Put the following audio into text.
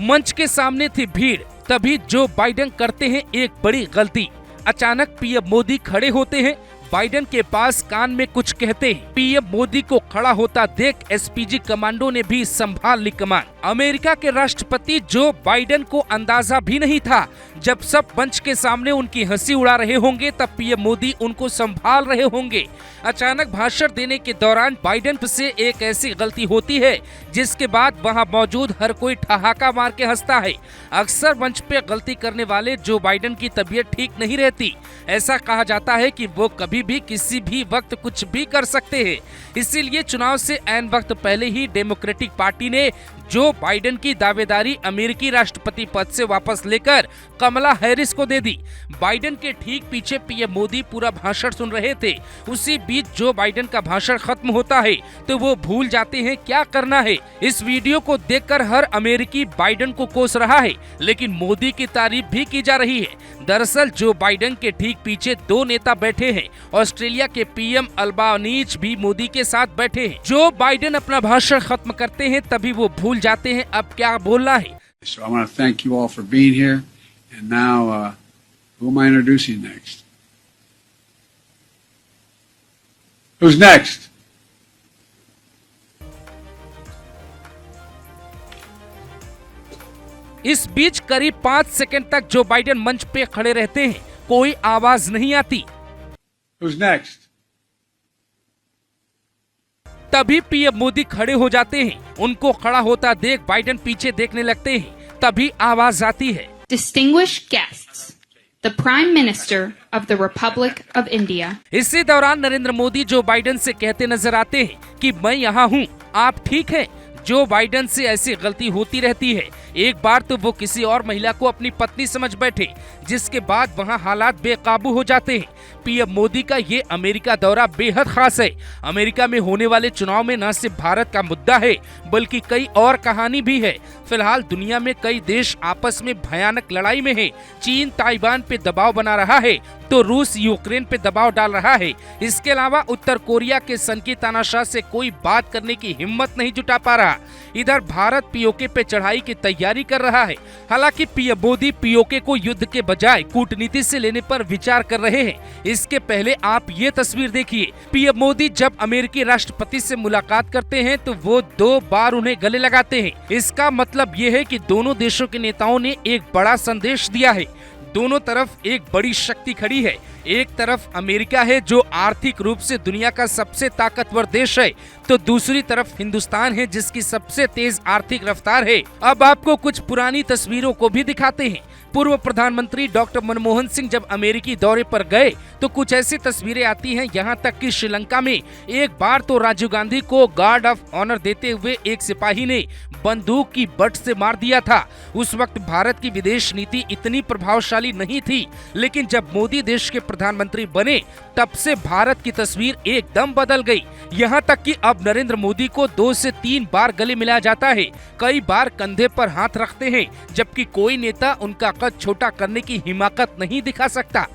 मंच के सामने थी भीड़, तभी जो बाइडेन करते हैं एक बड़ी गलती। अचानक पीएम मोदी खड़े होते हैं, बाइडेन के पास कान में कुछ कहते हैं। पीएम मोदी को खड़ा होता देख एसपीजी कमांडो ने भी संभाल ली कमान। अमेरिका के राष्ट्रपति जो बाइडेन को अंदाजा भी नहीं था, जब सब मंच के सामने उनकी हंसी उड़ा रहे होंगे तब पीएम मोदी उनको संभाल रहे होंगे। अचानक भाषण देने के दौरान बाइडेन से एक ऐसी गलती होती है जिसके बाद वहां मौजूद हर कोई ठहाका मार के हंसता है। अक्सर मंच पे गलती करने वाले जो बाइडेन की तबीयत ठीक नहीं रहती, ऐसा कहा जाता है कि वो कभी भी किसी भी वक्त कुछ भी कर सकते हैं। इसीलिए चुनाव से ऐन वक्त पहले ही डेमोक्रेटिक पार्टी ने जो बाइडेन की दावेदारी अमेरिकी राष्ट्रपति पद से वापस लेकर कमला हैरिस को दे दी। बाइडेन के ठीक पीछे पीएम मोदी पूरा भाषण सुन रहे थे। उसी बीच जो बाइडेन का भाषण खत्म होता है तो वो भूल जाते हैं क्या करना है। इस वीडियो को देखकर हर अमेरिकी बाइडेन को कोस रहा है, लेकिन मोदी की तारीफ भी की जा रही है। दरअसल जो बाइडेन के ठीक पीछे दो नेता बैठे हैं, ऑस्ट्रेलिया के पीएम अल्बानीज भी मोदी के साथ बैठे हैं। जो बाइडेन अपना भाषण खत्म करते हैं तभी वो भूल जाते हैं अब क्या बोलना है। So I want to thank you all for being here. And now, who am I introducing next? Who's next? इस बीच करीब 5 सेकंड तक जो बाइडेन मंच पे खड़े रहते हैं, कोई आवाज नहीं आती। Who's next? तभी पीएम मोदी खड़े हो जाते हैं। उनको खड़ा होता देख बाइडेन पीछे देखने लगते हैं, तभी आवाज आती है। Distinguished guests, the Prime Minister of the Republic of India. इसी दौरान नरेंद्र मोदी जो बाइडेन से कहते नजर आते हैं कि मैं यहाँ हूँ, आप ठीक हैं। जो बाइडेन से ऐसी गलती होती रहती है। एक बार तो वो किसी और महिला को अपनी पत्नी समझ बैठे, जिसके बाद वहाँ हालात बेकाबू हो जाते हैं। पीएम मोदी का ये अमेरिका दौरा बेहद खास है। अमेरिका में होने वाले चुनाव में न सिर्फ भारत का मुद्दा है, बल्कि कई और कहानी भी है। फिलहाल दुनिया में कई देश आपस में भयानक लड़ाई में है। चीन ताइवान पे दबाव बना रहा है, तो रूस यूक्रेन पे दबाव डाल रहा है। इसके अलावा उत्तर कोरिया के सनकी तानाशाह से कोई बात करने की हिम्मत नहीं जुटा पा रहा। इधर भारत पीओके पे चढ़ाई की तैयारी कर रहा है। हालांकि पीएम मोदी पीओके को युद्ध के बजाय कूटनीति से लेने पर विचार कर रहे हैं। इसके पहले आप ये तस्वीर देखिए। पीएम मोदी जब अमेरिकी राष्ट्रपति से मुलाकात करते हैं तो वो 2 बार उन्हें गले लगाते हैं। इसका मतलब ये है कि दोनों देशों के नेताओं ने एक बड़ा संदेश दिया है। दोनों तरफ एक बड़ी शक्ति खड़ी है। एक तरफ अमेरिका है जो आर्थिक रूप से दुनिया का सबसे ताकतवर देश है, तो दूसरी तरफ हिंदुस्तान है जिसकी सबसे तेज आर्थिक रफ्तार है। अब आपको कुछ पुरानी तस्वीरों को भी दिखाते हैं। पूर्व प्रधानमंत्री डॉक्टर मनमोहन सिंह जब अमेरिकी दौरे पर गए तो कुछ ऐसी तस्वीरें आती हैं। यहाँ तक कि श्रीलंका में एक बार तो राजीव गांधी को गार्ड ऑफ ऑनर देते हुए एक सिपाही ने बंदूक की बट से मार दिया था। उस वक्त भारत की विदेश नीति इतनी प्रभावशाली नहीं थी, लेकिन जब मोदी देश के प्रधानमंत्री बने तब से भारत की तस्वीर एकदम बदल गई। यहाँ तक कि अब नरेंद्र मोदी को 2 से 3 बार गले मिलाया जाता है। कई बार कंधे पर हाथ रखते हैं, जबकि कोई नेता उनका कद छोटा करने की हिमाकत नहीं दिखा सकता।